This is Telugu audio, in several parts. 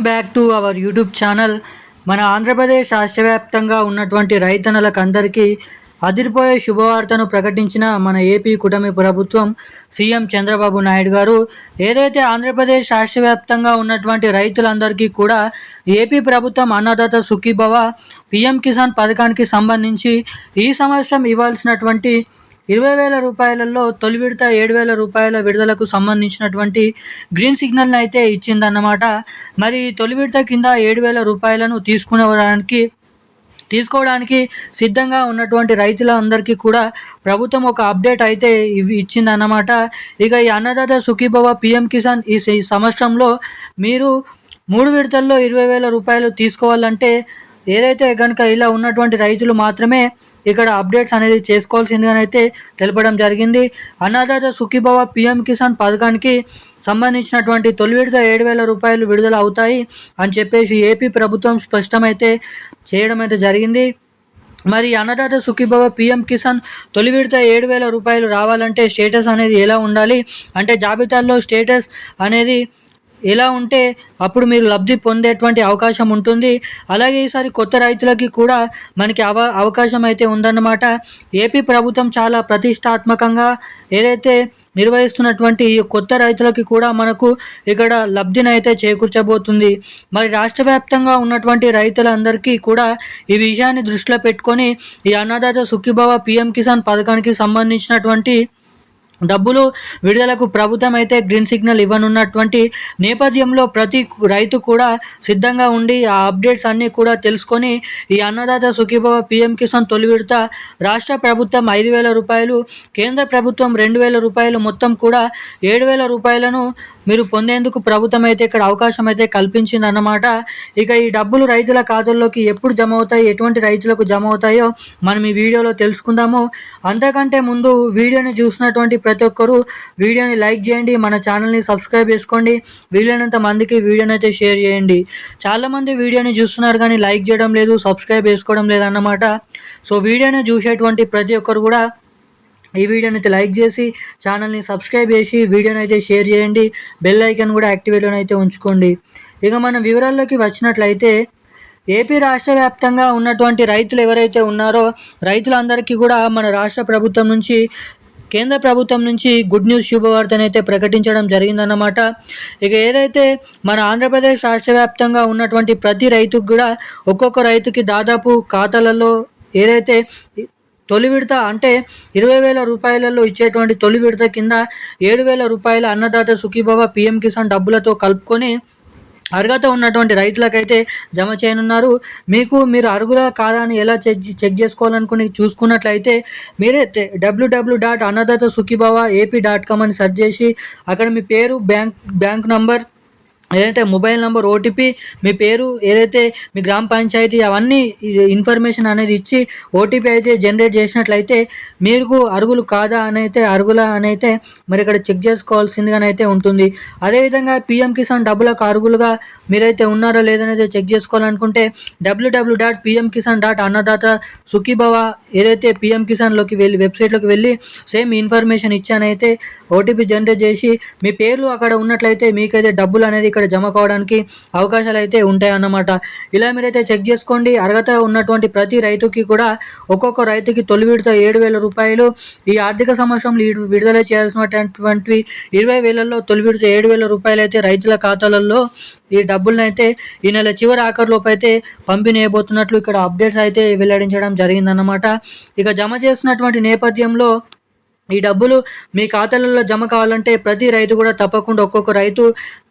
Back to our YouTube channel. మన ఆంధ్రప్రదేశ్ రాష్ట్ర వ్యాప్తంగా ఉన్నటువంటి రైతన్నలకు అందరికీ అదిరిపోయే శుభవార్తను ప్రకటించిన మన ఏపీ కూటమి ప్రభుత్వం సీఎం చంద్రబాబు నాయుడు గారు. ఏదైతే ఆంధ్రప్రదేశ్ రాష్ట్ర వ్యాప్తంగా ఉన్నటువంటి రైతులందరికీ కూడా ఏపీ ప్రభుత్వం అన్నదాత సుఖీభవ పిఎం కిసాన్ పథకానికి సంబంధించి ఈ సంవత్సరం ఇవ్వాల్సినటువంటి 20,000 రూపాయలలో తొలి విడత 7,000 రూపాయల విడుదలకు సంబంధించినటువంటి గ్రీన్ సిగ్నల్ని అయితే ఇచ్చిందన్నమాట. మరి తొలి విడత కింద 7,000 రూపాయలను తీసుకోవడానికి సిద్ధంగా ఉన్నటువంటి రైతులందరికీ కూడా ప్రభుత్వం ఒక అప్డేట్ అయితే ఇచ్చిందన్నమాట. ఇక ఈ అన్నదాత సుఖీభవ పిఎం కిసాన్ ఈ సంవత్సరంలో మీరు 3 విడతల్లో 20,000 రూపాయలు తీసుకోవాలంటే ఏదైతే కనుక ఇలా ఉన్నటువంటి రైతులు మాత్రమే ఇక్కడ అప్డేట్స్ అనేది చేసుకోవాల్సిందిగానైతే తెలపడం జరిగింది. అన్నదాత సుఖీభవ పిఎం కిసాన్ పథకానికి సంబంధించినటువంటి తొలి విడత 7,000 రూపాయలు విడుదల అవుతాయి అని చెప్పేసి ఏపీ ప్రభుత్వం స్పష్టమైతే చేయడం అయితే జరిగింది. మరి అన్నదాత సుఖీభవ పిఎం కిసాన్ తొలి విడత 7,000 రూపాయలు రావాలంటే స్టేటస్ అనేది ఎలా ఉండాలి అంటే జాబితాల్లో స్టేటస్ అనేది ఎలా ఉంటే అప్పుడు మీరు లబ్ధి పొందేటువంటి అవకాశం ఉంటుంది. అలాగే ఈసారి కొత్త రైతులకి కూడా మనకి అవకాశం అయితే ఉందన్నమాట. ఏపీ ప్రభుత్వం చాలా ప్రతిష్టాత్మకంగా ఏదైతే నిర్వహిస్తున్నటువంటి ఈ కొత్త రైతులకి కూడా మనకు ఇక్కడ లబ్ధిని అయితే చేకూర్చబోతుంది. మరి రాష్ట్ర వ్యాప్తంగా ఉన్నటువంటి రైతులందరికీ కూడా ఈ విషయాన్ని దృష్టిలో పెట్టుకొని ఈ అన్నదాత సుఖీభవ పిఎం కిసాన్ పథకానికి సంబంధించినటువంటి డబ్బులు విడుదలకు ప్రభుత్వం అయితే గ్రీన్ సిగ్నల్ ఇవ్వనున్నటువంటి నేపథ్యంలో ప్రతి రైతు కూడా సిద్ధంగా ఉండి ఆ అప్డేట్స్ అన్నీ కూడా తెలుసుకొని ఈ అన్నదాత సుఖీభవ పిఎం కిసాన్ తొలి విడత రాష్ట్ర ప్రభుత్వం 5,000 రూపాయలు, కేంద్ర ప్రభుత్వం 2,000 రూపాయలు, మొత్తం కూడా 7,000 రూపాయలను మీరు పొందేందుకు ప్రభుత్వం అయితే ఇక్కడ అవకాశం అయితే కల్పించింది అన్నమాట. ఇక ఈ డబ్బులు రైతుల ఖాతాల్లోకి ఎప్పుడు జమ అవుతాయి, ఎటువంటి రైతులకు జమ అవుతాయో మనం ఈ వీడియోలో తెలుసుకుందాము. అంతకంటే ముందు వీడియోని చూసినటువంటి ప్రతి ఒక్కరూ వీడియోని లైక్ చేయండి, మన ఛానల్ని సబ్స్క్రైబ్ చేసుకోండి, వీలైనంత మందికి వీడియోని అయితే షేర్ చేయండి. చాలామంది వీడియోని చూస్తున్నారు కానీ లైక్ చేయడం లేదు, సబ్స్క్రైబ్ చేసుకోవడం లేదన్నమాట. సో వీడియోని చూసేటువంటి ప్రతి ఒక్కరు కూడా ఈ వీడియోని అయితే లైక్ చేసి ఛానల్ని సబ్స్క్రైబ్ చేసి వీడియోని అయితే షేర్ చేయండి, బెల్ ఐకాన్ కూడా యాక్టివేట్లోనే అయితే ఉంచుకోండి. ఇక మన వివరాల్లోకి వచ్చినట్లయితే ఏపీ రాష్ట్ర వ్యాప్తంగా ఉన్నటువంటి రైతులు ఎవరైతే ఉన్నారో రైతులందరికీ కూడా మన రాష్ట్ర ప్రభుత్వం నుంచి కేంద్ర ప్రభుత్వం నుంచి గుడ్ న్యూస్ శుభవార్తను అయితే ప్రకటించడం జరిగిందన్నమాట. ఇక ఏదైతే మన ఆంధ్రప్రదేశ్ రాష్ట్ర వ్యాప్తంగా ఉన్నటువంటి ప్రతి రైతుకు కూడా ఒక్కొక్క రైతుకి దాదాపు ఖాతాలలో ఏదైతే తొలి విడత అంటే 20,000 రూపాయలలో ఇచ్చేటువంటి తొలి విడత కింద 7,000 రూపాయల అన్నదాత సుఖీభవ పిఎం కిసాన్ డబ్బులతో కలుపుకొని అర్హత ఉన్నటువంటి రైతులకైతే జమ చేయనున్నారు. మీరు అర్హులా కాదా అని ఎలా చెక్ చేసుకోవాలనుకుని చూసుకున్నట్లయితే మీరే www.annadatasukhibawa.ap.com అని సెర్చ్ చేసి అక్కడ మీ పేరు, బ్యాంక్ నంబర్, ఏదైతే మొబైల్ నెంబర్, ఓటీపీ, మీ పేరు, ఏదైతే మీ గ్రామ పంచాయతీ, అవన్నీ ఇన్ఫర్మేషన్ అనేది ఇచ్చి ఓటీపీ అయితే జనరేట్ చేసినట్లయితే మీకు అర్హులు కాదా అని అయితే అర్హులా అని అయితే మరి ఇక్కడ చెక్ చేసుకోవాల్సిందిగానైతే ఉంటుంది. అదేవిధంగా పిఎం కిసాన్ డబ్బులకు అర్హులుగా మీరైతే ఉన్నారో లేదనైతే చెక్ చేసుకోవాలనుకుంటే www.pmkisan.annadatasukhibawa ఏదైతే పిఎం కిసాన్లోకి వెళ్ళి వెబ్సైట్లోకి వెళ్ళి సేమ్ ఇన్ఫర్మేషన్ ఇచ్చానైతే ఓటీపీ జనరేట్ చేసి మీ పేర్లు అక్కడ ఉన్నట్లయితే మీకైతే డబ్బులు అనేది ఇక్కడ జమ కావడానికి అవకాశాలు అయితే ఉంటాయి అన్నమాట. ఇలా మీరైతే చెక్ చేసుకోండి. అర్హత ఉన్నటువంటి ప్రతి రైతుకి కూడా ఒక్కొక్క రైతుకి తొలి విడత 7,000 రూపాయలు, ఈ ఆర్థిక సంవత్సరంలో విడుదల చేయాల్సినటువంటి 20,000లో తొలి విడత 7,000 రూపాయలు అయితే రైతుల ఖాతాలలో ఈ డబ్బులను అయితే ఈ నెల చివరి ఆఖరిలోపు అయితే పంపిణీ చేయబోతున్నట్లు ఇక్కడ అప్డేట్స్ అయితే వెల్లడించడం జరిగిందన్నమాట. ఇక జమ చేస్తున్నటువంటి నేపథ్యంలో ఈ డబ్బులు మీ ఖాతాలలో జమ కావాలంటే ప్రతి రైతు కూడా తప్పకుండా ఒక్కొక్క రైతు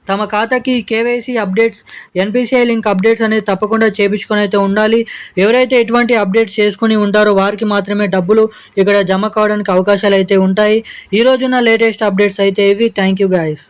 తమ ఖాతాకి KYC updates, NPCI link updates అనేది తప్పకుండా చేయించుకొని అయితే ఉండాలి. ఎవరైతే ఎటువంటి అప్డేట్స్ చేసుకుని ఉంటారో వారికి మాత్రమే డబ్బులు ఇక్కడ జమ కావడానికి అవకాశాలు అయితే ఉంటాయి. ఈ రోజున లేటెస్ట్ అప్డేట్స్ అయితే ఇవి. Thank you guys.